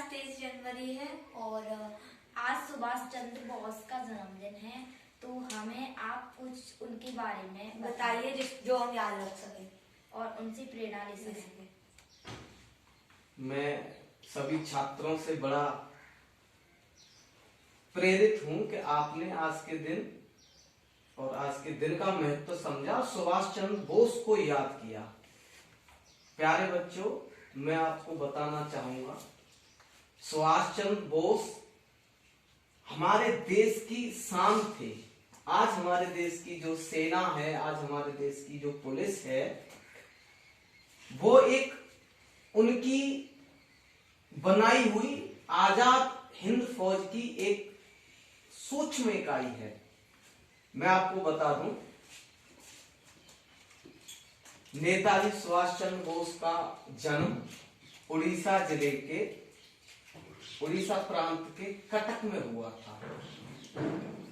23 जनवरी है और आज सुभाष चंद्र बोस का जन्मदिन है। तो हमें आप कुछ उनके बारे में बताइए जो हम याद रख सके और उनसे प्रेरणा ले सके। मैं सभी छात्रों से बड़ा प्रेरित हूं कि आपने आज के दिन और आज के दिन का महत्व समझा, सुभाष चंद्र बोस को याद किया। प्यारे बच्चों, मैं आपको बताना चाहूंगा, सुभाष चंद्र बोस हमारे देश की शान थे। आज हमारे देश की जो सेना है, आज हमारे देश की जो पुलिस है, वो एक उनकी बनाई हुई आजाद हिंद फौज की एक सूक्ष्म इकाई है। मैं आपको बता दूं, नेताजी सुभाष चंद्र बोस का जन्म उड़ीसा जिले के उड़ीसा प्रांत के कटक में हुआ था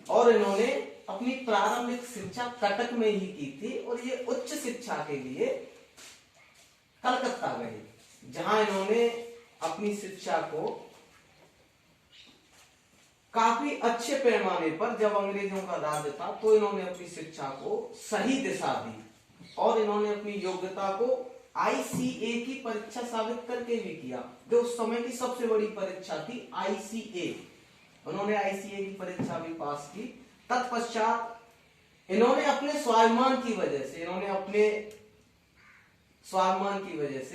और इन्होंने अपनी प्रारंभिक शिक्षा कटक में ही की थी और ये उच्च शिक्षा के लिए कलकत्ता गए, जहां इन्होंने अपनी शिक्षा को काफी अच्छे पैमाने पर, जब अंग्रेजों का राज था तो इन्होंने अपनी शिक्षा को सही दिशा दी और इन्होंने अपनी योग्यता को ICA की परीक्षा साबित करके भी किया, जो उस समय की सबसे बड़ी परीक्षा थी ICA। उन्होंने ICA की परीक्षा भी पास की। तत्पश्चात इन्होंने अपने स्वाभिमान की वजह से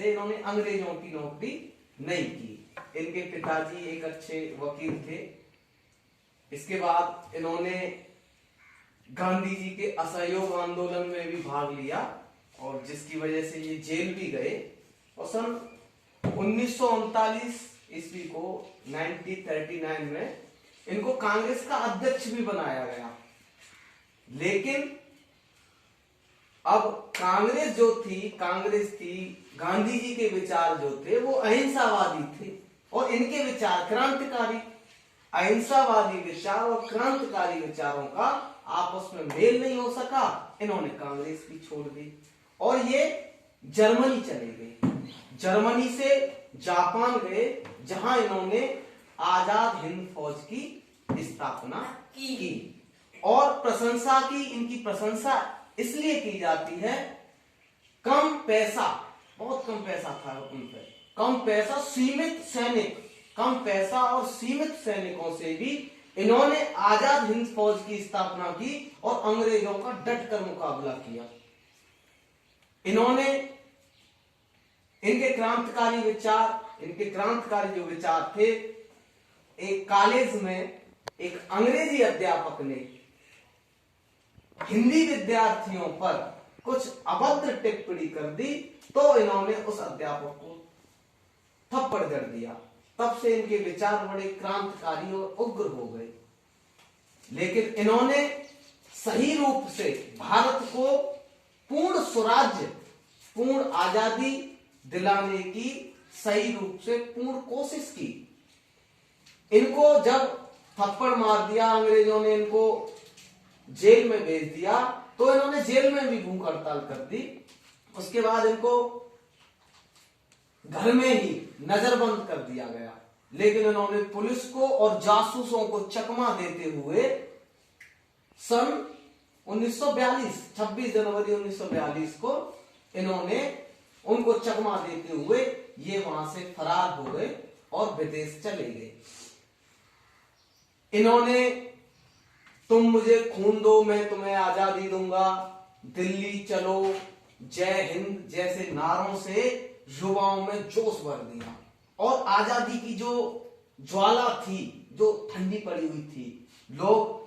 इन्होंने अंग्रेजों की नौकरी नहीं की। इनके पिताजी एक अच्छे वकील थे। इसके बाद इन्होंने गांधी जी के असहयोग आंदोलन में भी भाग लिया और जिसकी वजह से ये जेल भी गए और सन 1939 ईस्वी को 1939 में इनको कांग्रेस का अध्यक्ष भी बनाया गया। लेकिन अब कांग्रेस थी, गांधी जी के विचार जो थे वो अहिंसावादी थे और इनके विचार क्रांतिकारी। अहिंसावादी विचार और क्रांतिकारी विचारों का आपस में मेल नहीं हो सका, इन्होंने कांग्रेस भी छोड़ दी और ये जर्मनी चले गए। जर्मनी से जापान गए, जहां इन्होंने आजाद हिंद फौज की स्थापना की और प्रशंसा की। इनकी प्रशंसा इसलिए की जाती है, कम पैसा, बहुत कम पैसा था उन पर, कम पैसा और सीमित सैनिकों से भी इन्होंने आजाद हिंद फौज की स्थापना की और अंग्रेजों का डटकर मुकाबला किया। इनके क्रांतिकारी जो विचार थे, एक कॉलेज में एक अंग्रेजी अध्यापक ने हिंदी विद्यार्थियों पर कुछ अभद्र टिप्पणी कर दी तो इन्होंने उस अध्यापक को थप्पड़ जड़ दिया। तब से इनके विचार बड़े क्रांतिकारी और उग्र हो गए। लेकिन इन्होंने सही रूप से भारत को पूर्ण स्वराज्य, पूर्ण आजादी दिलाने की सही रूप से पूर्ण कोशिश की। इनको जब थप्पड़ मार दिया, अंग्रेजों ने इनको जेल में भेज दिया, तो इन्होंने जेल में भी भूख हड़ताल कर दी। उसके बाद इनको घर में ही नजरबंद कर दिया गया। लेकिन इन्होंने पुलिस को और जासूसों को चकमा देते हुए सन 1942, 26 जनवरी 1942 को इन्होंने उनको चकमा देते हुए ये वहां से फरार हो गए और विदेश चले गए। इन्होंने तुम मुझे खून दो मैं तुम्हें आजादी दूंगा, दिल्ली चलो, जय हिंद जैसे नारों से युवाओं में जोश भर दिया और आजादी की जो ज्वाला थी, जो ठंडी पड़ी हुई थी, लोग